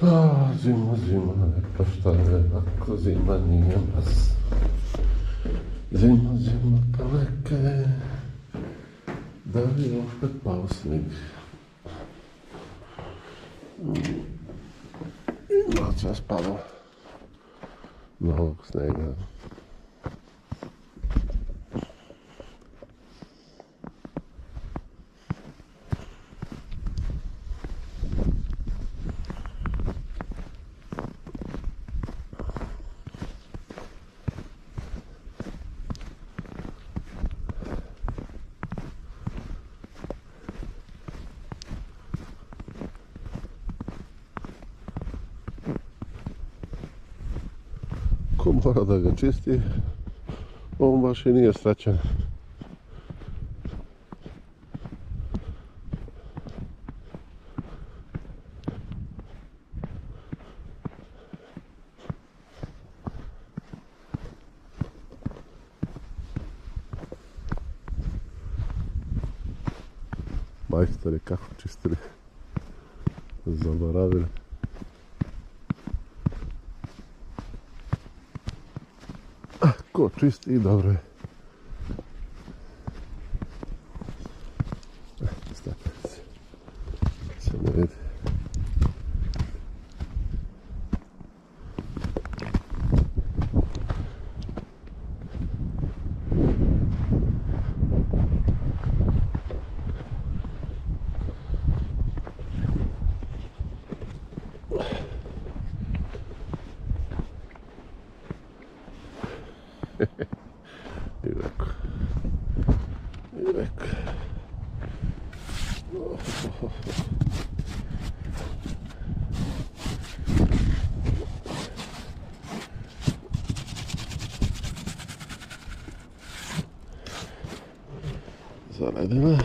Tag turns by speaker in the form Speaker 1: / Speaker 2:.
Speaker 1: Zima, zima, pa šta je ako zima nije nas. Zima, zima, pa neke, da bi opet pao sneg. Noć je spalo novog snega. Ko mora da ga čisti, on baš i nije srećan. Majstori kako čistili, zaboravili. Ko čisti i dobro je. Stepenice. Se ne vidi. I rekao. Zaledina.